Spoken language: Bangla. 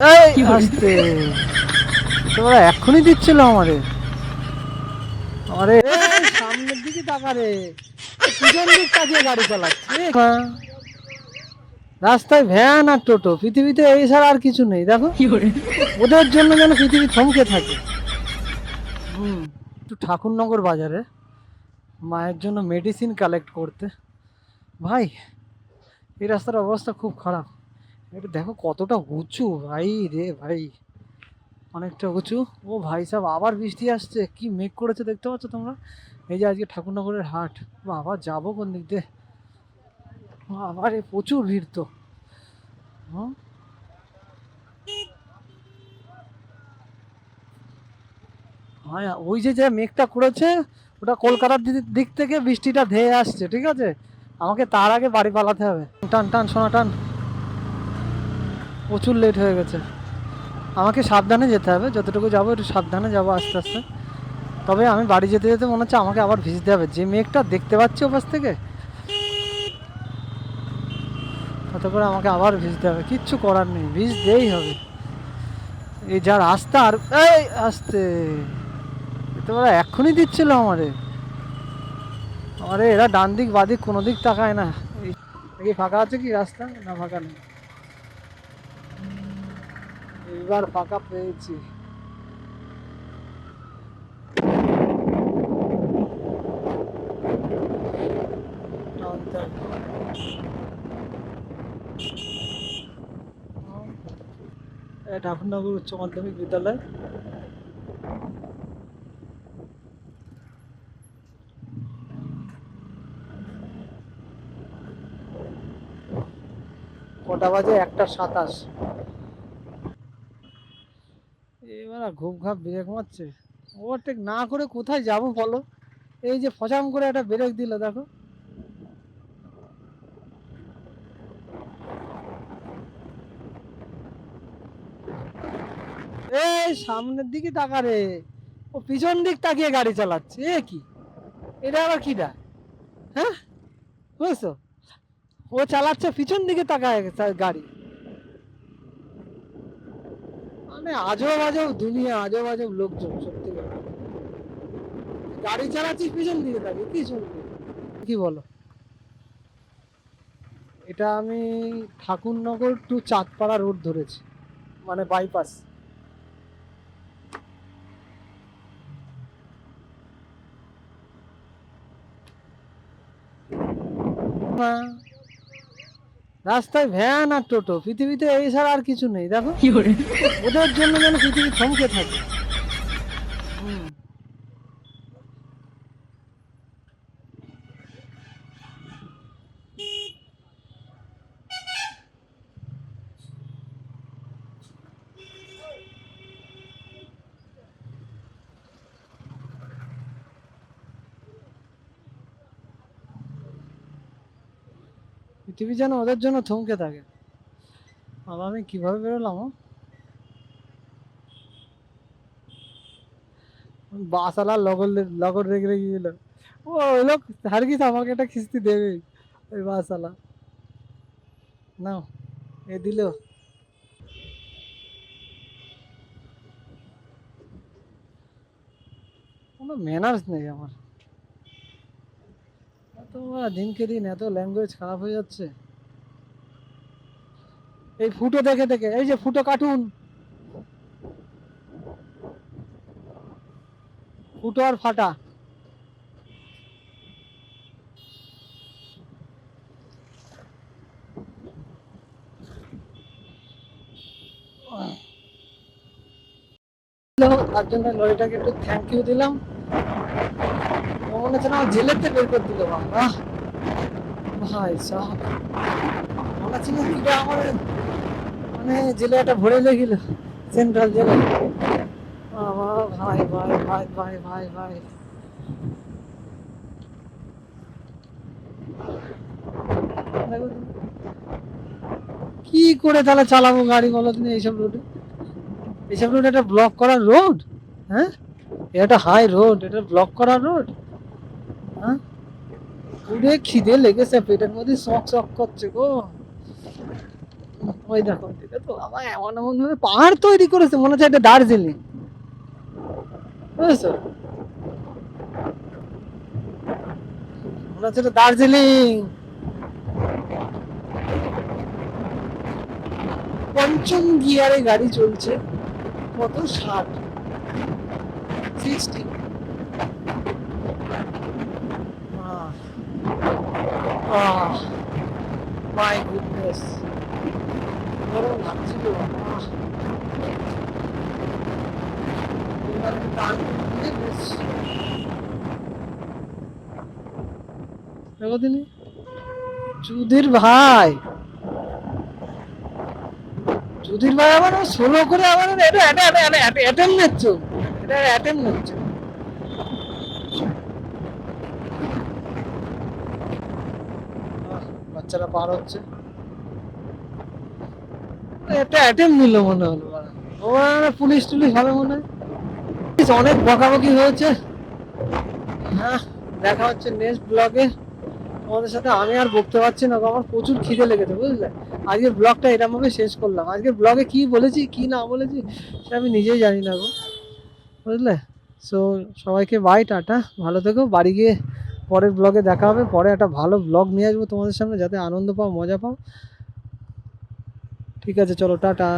এই আসতে তোমরা এক্ষুনি দিচ্ছিল আমারে আমারে এই সামনের দিকে তাকা রে, পিছন দিক তাকিয়ে গাড়ি চালাচ্ছে রাস্তায় ভ্যান আর টোটো, পৃথিবীতে এই ছাড়া আর কিছু নেই। দেখো ওদের জন্য যেন পৃথিবী থমকে থাকে। একটু ঠাকুরনগর বাজারে মায়ের জন্য মেডিসিন কালেক্ট করতে। ভাই এই রাস্তার অবস্থা খুব খারাপ। এটা দেখো কতটা উঁচু ভাই রে ভাই, অনেকটা উঁচু। ও ভাই সাহেব আবার বৃষ্টি আসছে, কি মেঘ করেছে দেখতে পাচ্ছ তোমরা? এই যে আজকে ঠাকুরনগরের হাট, আবার যাবো কোন দিক দিয়ে? আবার এ প্রচুর ভিড় তো। হুম হ্যাঁ, ওই যে যে মেঘটা করেছে ওটা কলকাতার দিক থেকে বৃষ্টিটা ধেয়ে আসছে, ঠিক আছে? আমাকে তার আগে বাড়ি পালাতে হবে। টান টান সোনা টান, প্রচুর লেট হয়ে গেছে। আমাকে সাবধানে যেতে হবে, যতটুকু যাবো একটু সাবধানে যাবো আস্তে আস্তে। তবে আমি বাড়ি যেতে যেতে মনে হচ্ছে আমাকে আবার ভিজতে হবে, যে মেঘটা দেখতে পাচ্ছি ওপাশ থেকে, তাতে করে আমাকে আবার ভিজতে হবে। কিচ্ছু করার নেই, ভিজতেই হবে। এই যা রাস্তা, আর এই আসতে তোমরা এক্ষুনি দিচ্ছিল আমারে আমারে এরা ডান দিক বাদিক কোনো দিক তাকায় না। এই ফাঁকা আছে কি রাস্তা? না ফাঁকা নেই। এবার ফাঁকা পেয়েছি। ঠাকুরনগর উচ্চ মাধ্যমিক বিদ্যালয়। কটা বাজে? 1:27। এবার ঘুম ঘাপ ব্রেক মারছে। ওভারটেক না করে কোথায় যাব বলো? এই যে ফচাম করে একটা ব্রেক দিল দেখো। এই সামনের দিকে তাকা রে, ও পিছন দিক তাকিয়ে গাড়ি চালাচ্ছে। এ কি, এটা আবার কি দা? হ্যাঁ, বুঝছো? ও চালাচ্ছে পিছন দিকে তাকায় গাড়ি। মানে আজব আজব দুনিয়া, আজব আজব লোকজন সত্যি কথা। গাড়ি চালাচ্ছিস পিছন দিকে তাকিয়ে, কি শুনবি? কি বলো? এটা আমি ঠাকুরনগর টু চাঁদপাড়া রোড ধরেছি, মানে বাইপাস। রাস্তায় ভ্যান আর টোটো, পৃথিবীতে এই ছাড়া আর কিছু নেই। দেখো ওদের জন্য যেন পৃথিবী থমকে থাকে। পৃথিবী যেন ওদের জন্য থমকে থাকে। বাবা আমি কিভাবে বেরোলাম? বাসালা লগর লগর রেগে রেগে গেল। ও ওই লোক হারগিস আমাকে একটা কিস্তি দেবে, ওই বাসালা। নাও, এ দিল। কোনো ম্যানার্স নেই আমার। এত দিনকে দিন এত ল্যাঙ্গুয়েজ খারাপ হয়ে যাচ্ছে। এই ফুটো দেখে দেখে, এই যে ফুটো কার্টুন, ফুটো আর ফাটা। তার জন্য লরিটাকে একটু থ্যাংক ইউ দিলাম। মনে হচ্ছে না আমার জেলেতে বের করে দিল। বাবা ভাই সাহ, মনে হচ্ছে না কিটা আমার মানে জেলে একটা ভরে লেগেছিল, সেন্ট্রাল জেলে। বাবা ভাই ভাই ভাই ভাই ভাই ভাই, কি করে তাহলে চালাবো গাড়ি বলো তুমি এইসব রোডে? এইসব রোড একটা ব্লক করা রোড? হ্যাঁ, এটা হাই রোড, এটা ব্লক করা রোড? হ্যাঁ, পুরে খিদে লেগেছে, পেটের মধ্যে চক চক করছে গো। ওই দেখো ওইদিকে তো বাবা এমন এমন ভাবে পাহাড় তৈরি করেছে, মনে হচ্ছে এটা দার্জিলিং, বুঝেছো? মনে হচ্ছে এটা দার্জিলিং। পঞ্চম গিয়ারে গাড়ি চলছে, কত 60, 60। মাই গুডনেস, গরম লাগছিল। দেখো তিনি চুদির ভাই, চুদির ভাই আবার সোলো করে আবার এটা অ্যাটেম্প নিচ্ছ, এটা অ্যাটেম্প নিচ্ছ। বাচ্চারা পার হচ্ছে, একটা অ্যাটেম্প নিল মনে হলো। ও পুলিশ টুলিশ হবে মনে হয়। অনেক বকাবকি হয়েছে। হ্যাঁ, দেখা হচ্ছে নেক্সট ব্লগে তোমাদের সাথে। আমি আর বকতে পারছি না, আমার প্রচুর খিদে লেগেছে, বুঝলে? আজকের ব্লগটা এরকম ভাবে শেষ করলাম। আজকের ব্লগে কি বলেছি কি না বলেছি সে আমি নিজেই জানি না গো, বুঝলে? সো সবাইকে বাই, টাটা, ভালো থেকো। বাড়ি গিয়ে পরের ব্লগে দেখা হবে, পরে একটা ভালো ব্লগ নিয়ে আসবো তোমাদের সামনে, যাতে আনন্দ পাও, মজা পাও। ঠিক আছে, চলো, টাটা।